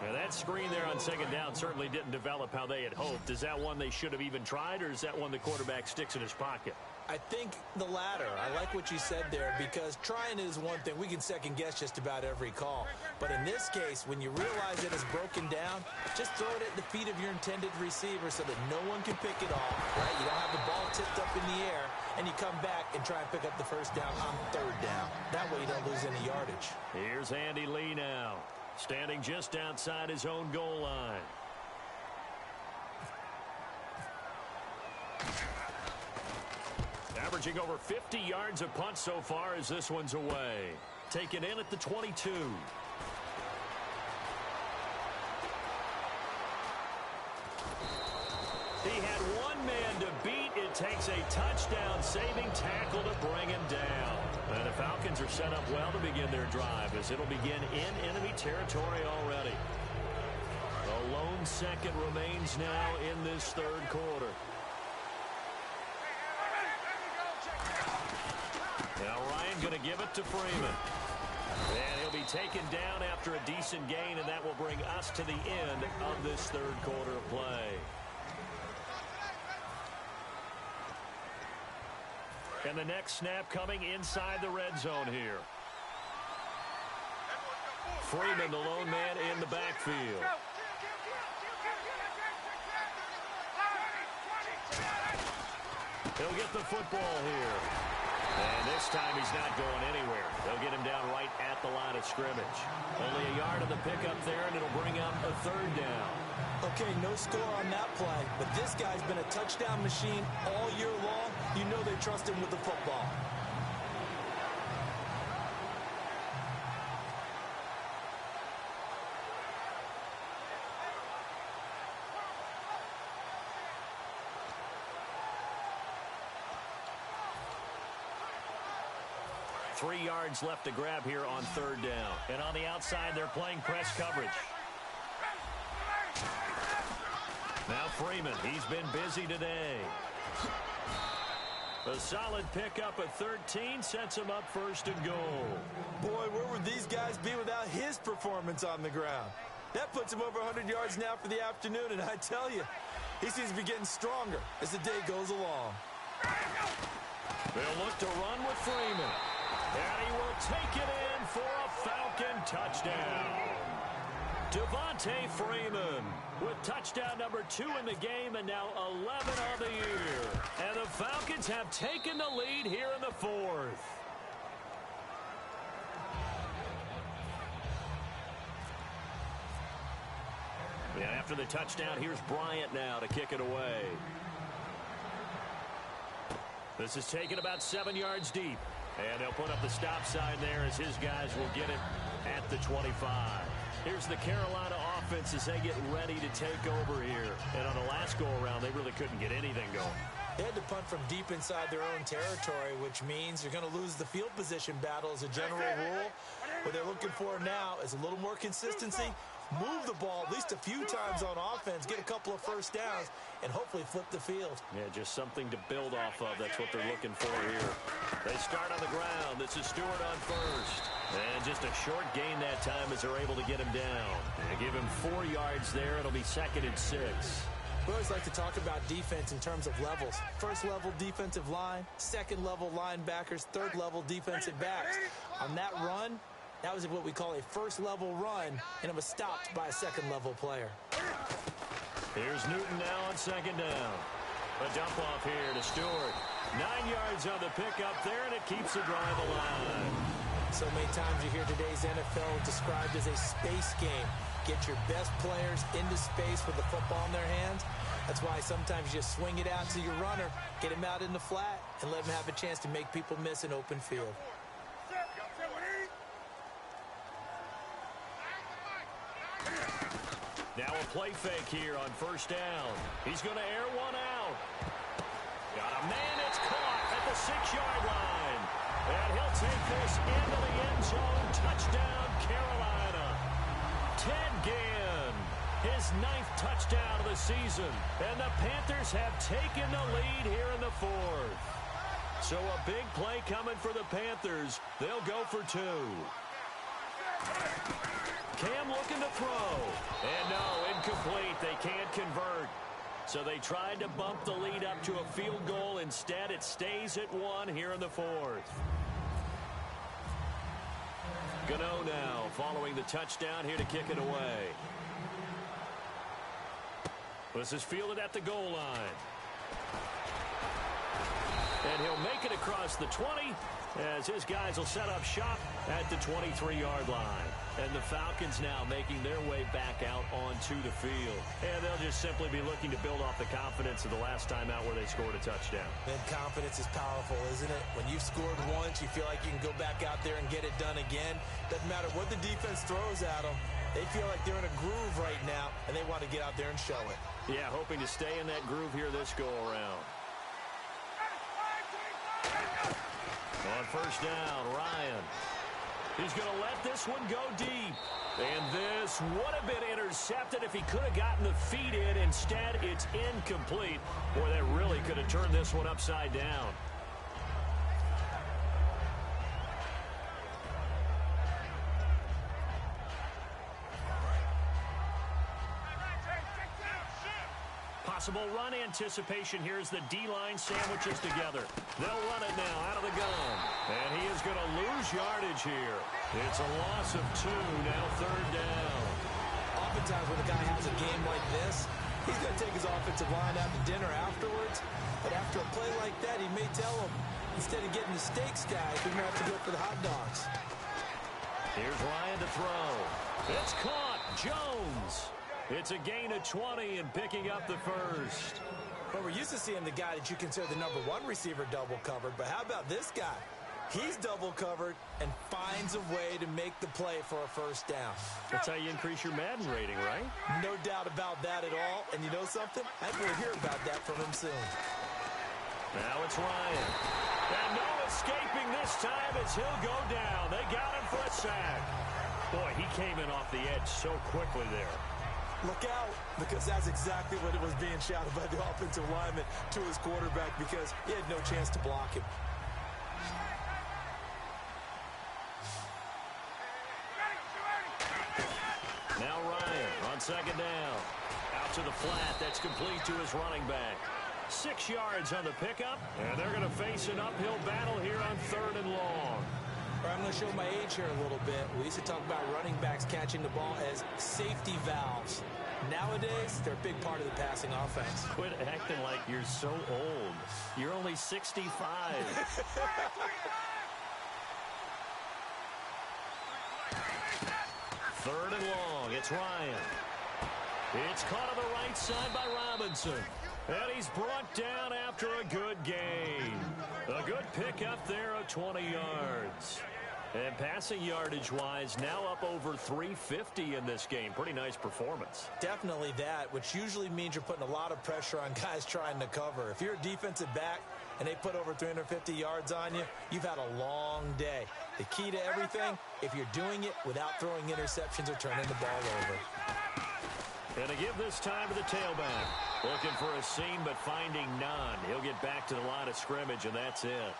[SPEAKER 1] Now that screen there on 2nd down certainly didn't develop how they had hoped. Is that one they should have even tried, or is that one the quarterback sticks in his pocket?
[SPEAKER 2] I think the latter. I like what you said there, because trying is one thing. We can second guess just about every call. But in this case, when you realize it is broken down, just throw it at the feet of your intended receiver so that no one can pick it off, right? You don't have the ball tipped up in the air, and you come back and try and pick up the first down on 3rd down. That way you don't lose any yardage.
[SPEAKER 1] Here's Andy Lee now, standing just outside his own goal line. Averaging over 50 yards a punt so far as this one's away. Taken in at the 22. He had one man to beat. It takes a touchdown-saving tackle to bring him down. And the Falcons are set up well to begin their drive, as it'll begin in enemy territory already. A lone second remains now in this 3rd quarter. Now Ryan going to give it to Freeman. And he'll be taken down after a decent gain, and that will bring us to the end of this 3rd quarter of play. And the next snap coming inside the red zone here. Freeman, the lone man in the backfield. He'll get the football here. And this time he's not going anywhere. They'll get him down right at the line of scrimmage. Only a yard on the pickup there, and it'll bring up a third down.
[SPEAKER 2] Okay, no score on that play, but this guy's been a touchdown machine all year long. You know they trust him with the football.
[SPEAKER 1] Three yards left to grab here on third down. And on the outside, they're playing press coverage. Now Freeman, he's been busy today. A solid pickup at 13 sets him up first and goal.
[SPEAKER 2] Boy, where would these guys be without his performance on the ground? That puts him over 100 yards now for the afternoon, and I tell you, he seems to be getting stronger as the day goes along.
[SPEAKER 1] They'll look to run with Freeman. And he will take it in for a Falcon touchdown. Devontae Freeman with touchdown number 2 in the game and now 11 on the year. And the Falcons have taken the lead here in the fourth. And after the touchdown, here's Bryant now to kick it away. This is taken about 7 yards deep. And they'll put up the stop sign there as his guys will get it at the 25. Here's the Carolina offense as they get ready to take over here. And on the last go-around, they really couldn't get anything going.
[SPEAKER 2] They had to punt from deep inside their own territory, which means you're going to lose the field position battle as a general rule. What they're looking for now is a little more consistency, move the ball at least a few times on offense, get a couple of first downs, and hopefully flip the field.
[SPEAKER 1] Yeah, just something to build off of. That's what they're looking for here. They start on the ground. This is Stewart on first. And just a short gain that time as they're able to get him down. They give him 4 yards there. It'll be 2nd and 6.
[SPEAKER 2] We always like to talk about defense in terms of levels. First level defensive line, second level linebackers, third level defensive backs. On that run, that was what we call a first level run, and it was stopped by a second level player.
[SPEAKER 1] Here's Newton now on 2nd down. A dump off here to Stewart. 9 yards on the pickup there, and it keeps the drive alive.
[SPEAKER 2] So many times you hear today's NFL described as a space game. Get your best players into space with the football in their hands. That's why sometimes you just swing it out to your runner, get him out in the flat, and let him have a chance to make people miss an open field.
[SPEAKER 1] Now a play fake here on first down. He's going to air one out. Got a man, it's caught at the 6-yard line. And he'll take this into the end zone. Touchdown, Carolina. Ted Ginn, his 9th touchdown of the season. And the Panthers have taken the lead here in the 4th. So a big play coming for the Panthers. They'll go for 2. Cam looking to throw. And no, incomplete. They can't convert. So they tried to bump the lead up to a field goal. Instead, it stays at 1 here in the 4th. Gano now following the touchdown here to kick it away. This is fielded at the goal line. And he'll make it across the 20 as his guys will set up shop at the 23-yard line. And the Falcons now making their way back out onto the field. And they'll just simply be looking to build off the confidence of the last time out where they scored a touchdown.
[SPEAKER 2] And confidence is powerful, isn't it? When you've scored once, you feel like you can go back out there and get it done again. Doesn't matter what the defense throws at them. They feel like they're in a groove right now, and they want to get out there and show it.
[SPEAKER 1] Yeah, hoping to stay in that groove here this go-around. On first down, Ryan. He's going to let this one go deep. And this would have been intercepted if he could have gotten the feet in. Instead, it's incomplete. Boy, that really could have turned this one upside down. Possible run anticipation here as the D-line sandwiches together. They'll run it now out of the gun. And he is going to lose lose yardage here. It's a loss of 2, now 3rd down.
[SPEAKER 2] Oftentimes when a guy has a game like this, he's going to take his offensive line out to dinner afterwards. But after a play like that, he may tell him, instead of getting the steaks, guys, we're going to have to go for the hot dogs.
[SPEAKER 1] Here's Ryan to throw. It's caught. Jones. It's a gain of 20 and picking up the first.
[SPEAKER 2] But we're used to seeing the guy that you consider the number 1 receiver double covered. But how about this guy? He's double covered and finds a way to make the play for a first down.
[SPEAKER 1] That's how you increase your Madden rating, right?
[SPEAKER 2] No doubt about that at all. And you know something? I think we'll hear about that from him soon.
[SPEAKER 1] Now it's Ryan. And no escaping this time as he'll go down. They got him for a sack. Boy, he came in off the edge so quickly there.
[SPEAKER 2] Look out, because that's exactly what it was being shouted by the offensive lineman to his quarterback, because he had no chance to block him.
[SPEAKER 1] Now Ryan on 2nd down. Out to the flat. That's complete to his running back. 6 yards on the pickup, and they're going to face an uphill battle here on 3rd and long.
[SPEAKER 2] I'm going to show my age here a little bit. We used to talk about running backs catching the ball as safety valves. Nowadays, they're a big part of the passing offense.
[SPEAKER 1] Quit acting like you're so old. You're only 65. 3rd and long. It's Ryan. It's caught on the right side by Robinson. And he's brought down after a good gain. A good pickup there of 20 yards. And passing yardage-wise, now up over 350 in this game. Pretty nice performance.
[SPEAKER 2] Definitely that, which usually means you're putting a lot of pressure on guys trying to cover. If you're a defensive back and they put over 350 yards on you, you've had a long day. The key to everything, if you're doing it without throwing interceptions or turning the ball over.
[SPEAKER 1] And to give this time to the tailback. Looking for a seam, but finding none. He'll get back to the line of scrimmage, and that's it.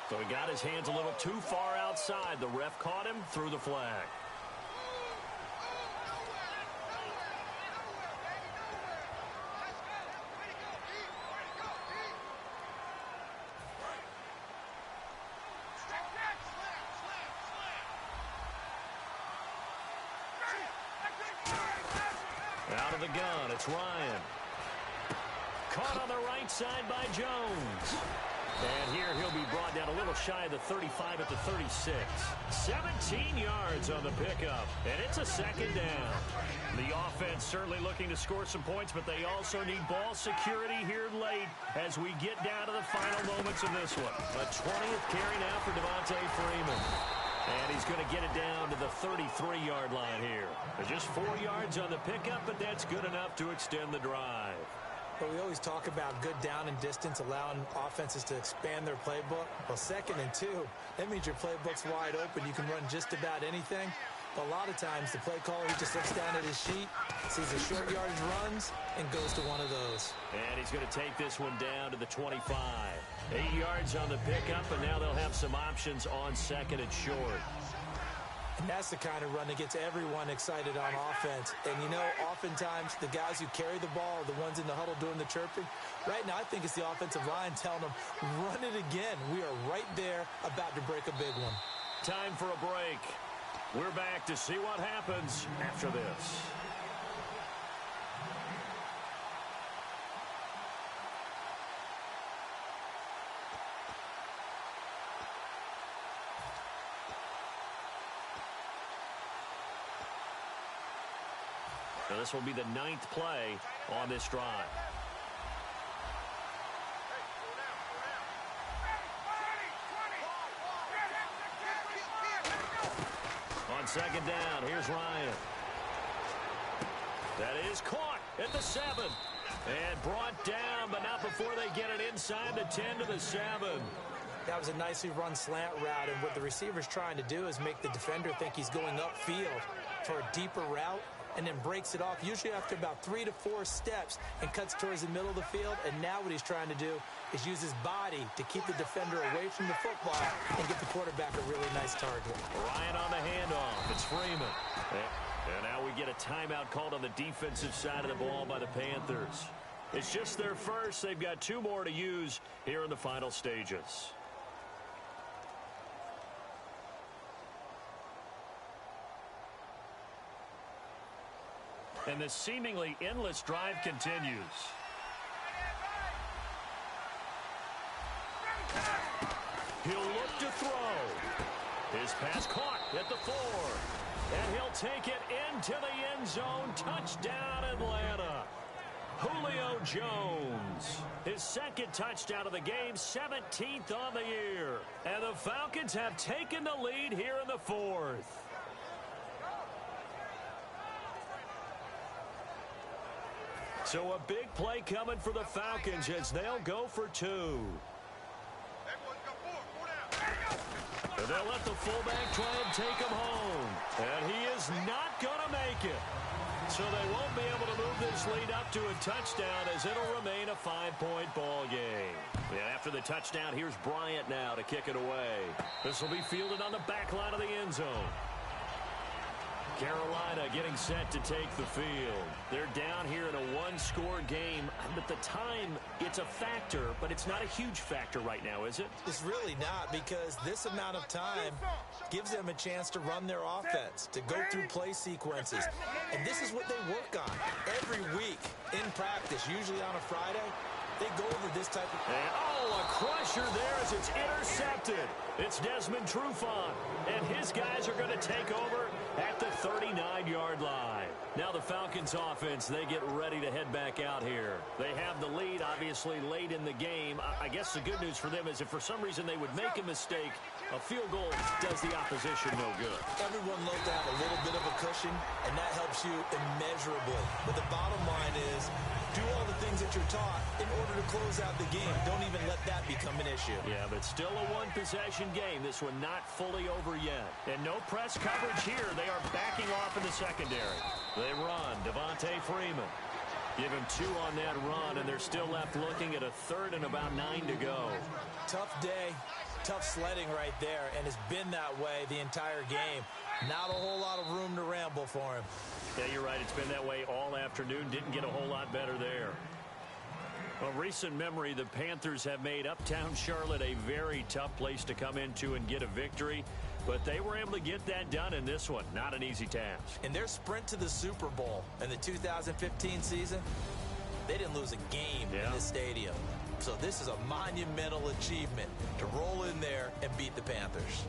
[SPEAKER 1] So he got his hands a little too far outside. The ref caught him, threw the flag. Out of the gun, it's Ryan. Caught on the right side by Jones. And here he'll be brought down a little shy of the 35 at the 36. 17 yards on the pickup, and it's a 2nd down. The offense certainly looking to score some points, but they also need ball security here late as we get down to the final moments of this one. A 20th carry now for Devontae Freeman. And he's going to get it down to the 33-yard line here. Just 4 yards on the pickup, but that's good enough to extend the drive.
[SPEAKER 2] But we always talk about good down and distance, allowing offenses to expand their playbook. Well, 2nd and 2, that means your playbook's wide open. You can run just about anything. But a lot of times, the play caller, he just looks down at his sheet, sees the short yardage runs, and goes to one of those.
[SPEAKER 1] And he's going to take this one down to the 25. 8 yards on the pickup, and now they'll have some options on 2nd and short.
[SPEAKER 2] And that's the kind of run that gets everyone excited on offense. And, you know, oftentimes the guys who carry the ball are the ones in the huddle doing the chirping. Right now, I think it's the offensive line telling them, run it again. We are right there about to break a big one.
[SPEAKER 1] Time for a break. We're back to see what happens after this. So this will be the 9th play on this drive. On 2nd down, here's Ryan. That is caught at the 7. And brought down, but not before they get it inside the 10 to the 7.
[SPEAKER 2] That was a nicely run slant route, and what the receiver's trying to do is make the defender think he's going upfield for a deeper route, and then breaks it off, usually after about 3 to 4 steps, and cuts towards the middle of the field. And now what he's trying to do is use his body to keep the defender away from the football and get the quarterback a really nice target.
[SPEAKER 1] Ryan on the handoff. It's Freeman. And now we get a timeout called on the defensive side of the ball by the Panthers. It's just their first. They've got 2 more to use here in the final stages. And the seemingly endless drive continues. He'll look to throw. His pass caught at the 4. And he'll take it into the end zone. Touchdown, Atlanta. Julio Jones. His second touchdown of the game, 17th on the year. And the Falcons have taken the lead here in the 4th. So a big play coming for the Falcons as they'll go for 2. And they'll let the fullback try and take him home. And he is not going to make it. So they won't be able to move this lead up to a touchdown as it'll remain a 5-point ball game. And after the touchdown, here's Bryant now to kick it away. This will be fielded on the back line of the end zone. Carolina getting set to take the field. They're down here in a one-score game. At the time, it's a factor, but it's not a huge factor right now, is it?
[SPEAKER 2] It's really not, because this amount of time gives them a chance to run their offense, to go through play sequences. And this is what they work on every week in practice, usually on a Friday. They go over this type of...
[SPEAKER 1] And, a crusher there as it's intercepted. It's Desmond Trufant, and his guys are going to take over at the 39-yard line. Now the Falcons offense, they get ready to head back out here. They have the lead, obviously, late in the game. I guess the good news for them is if for some reason they would make a mistake, a field goal does the opposition no good.
[SPEAKER 2] Everyone loves to have a little bit of a cushion, and that helps you immeasurably. But the bottom line is, do all the things that you're taught in order to close out the game. Don't even let that become an issue.
[SPEAKER 1] Yeah, but still a one-possession game. This one not fully over yet. And no press coverage here. They are backing off in the secondary. They run. Devontae Freeman. Give him 2 on that run, and they're still left looking at a 3rd and about 9 to go.
[SPEAKER 2] Tough day. Tough sledding right there, and it's been that way the entire game. Not a whole lot of room to ramble for him.
[SPEAKER 1] Yeah, you're right. It's been that way all afternoon. Didn't get a whole lot better there. Well, recent memory, the Panthers have made uptown Charlotte a very tough place to come into and get a victory. But they were able to get that done in this one. Not an easy task.
[SPEAKER 2] In their sprint to the Super Bowl in the 2015 season, they didn't lose a game in the stadium. So this is a monumental achievement to roll in there and beat the Panthers.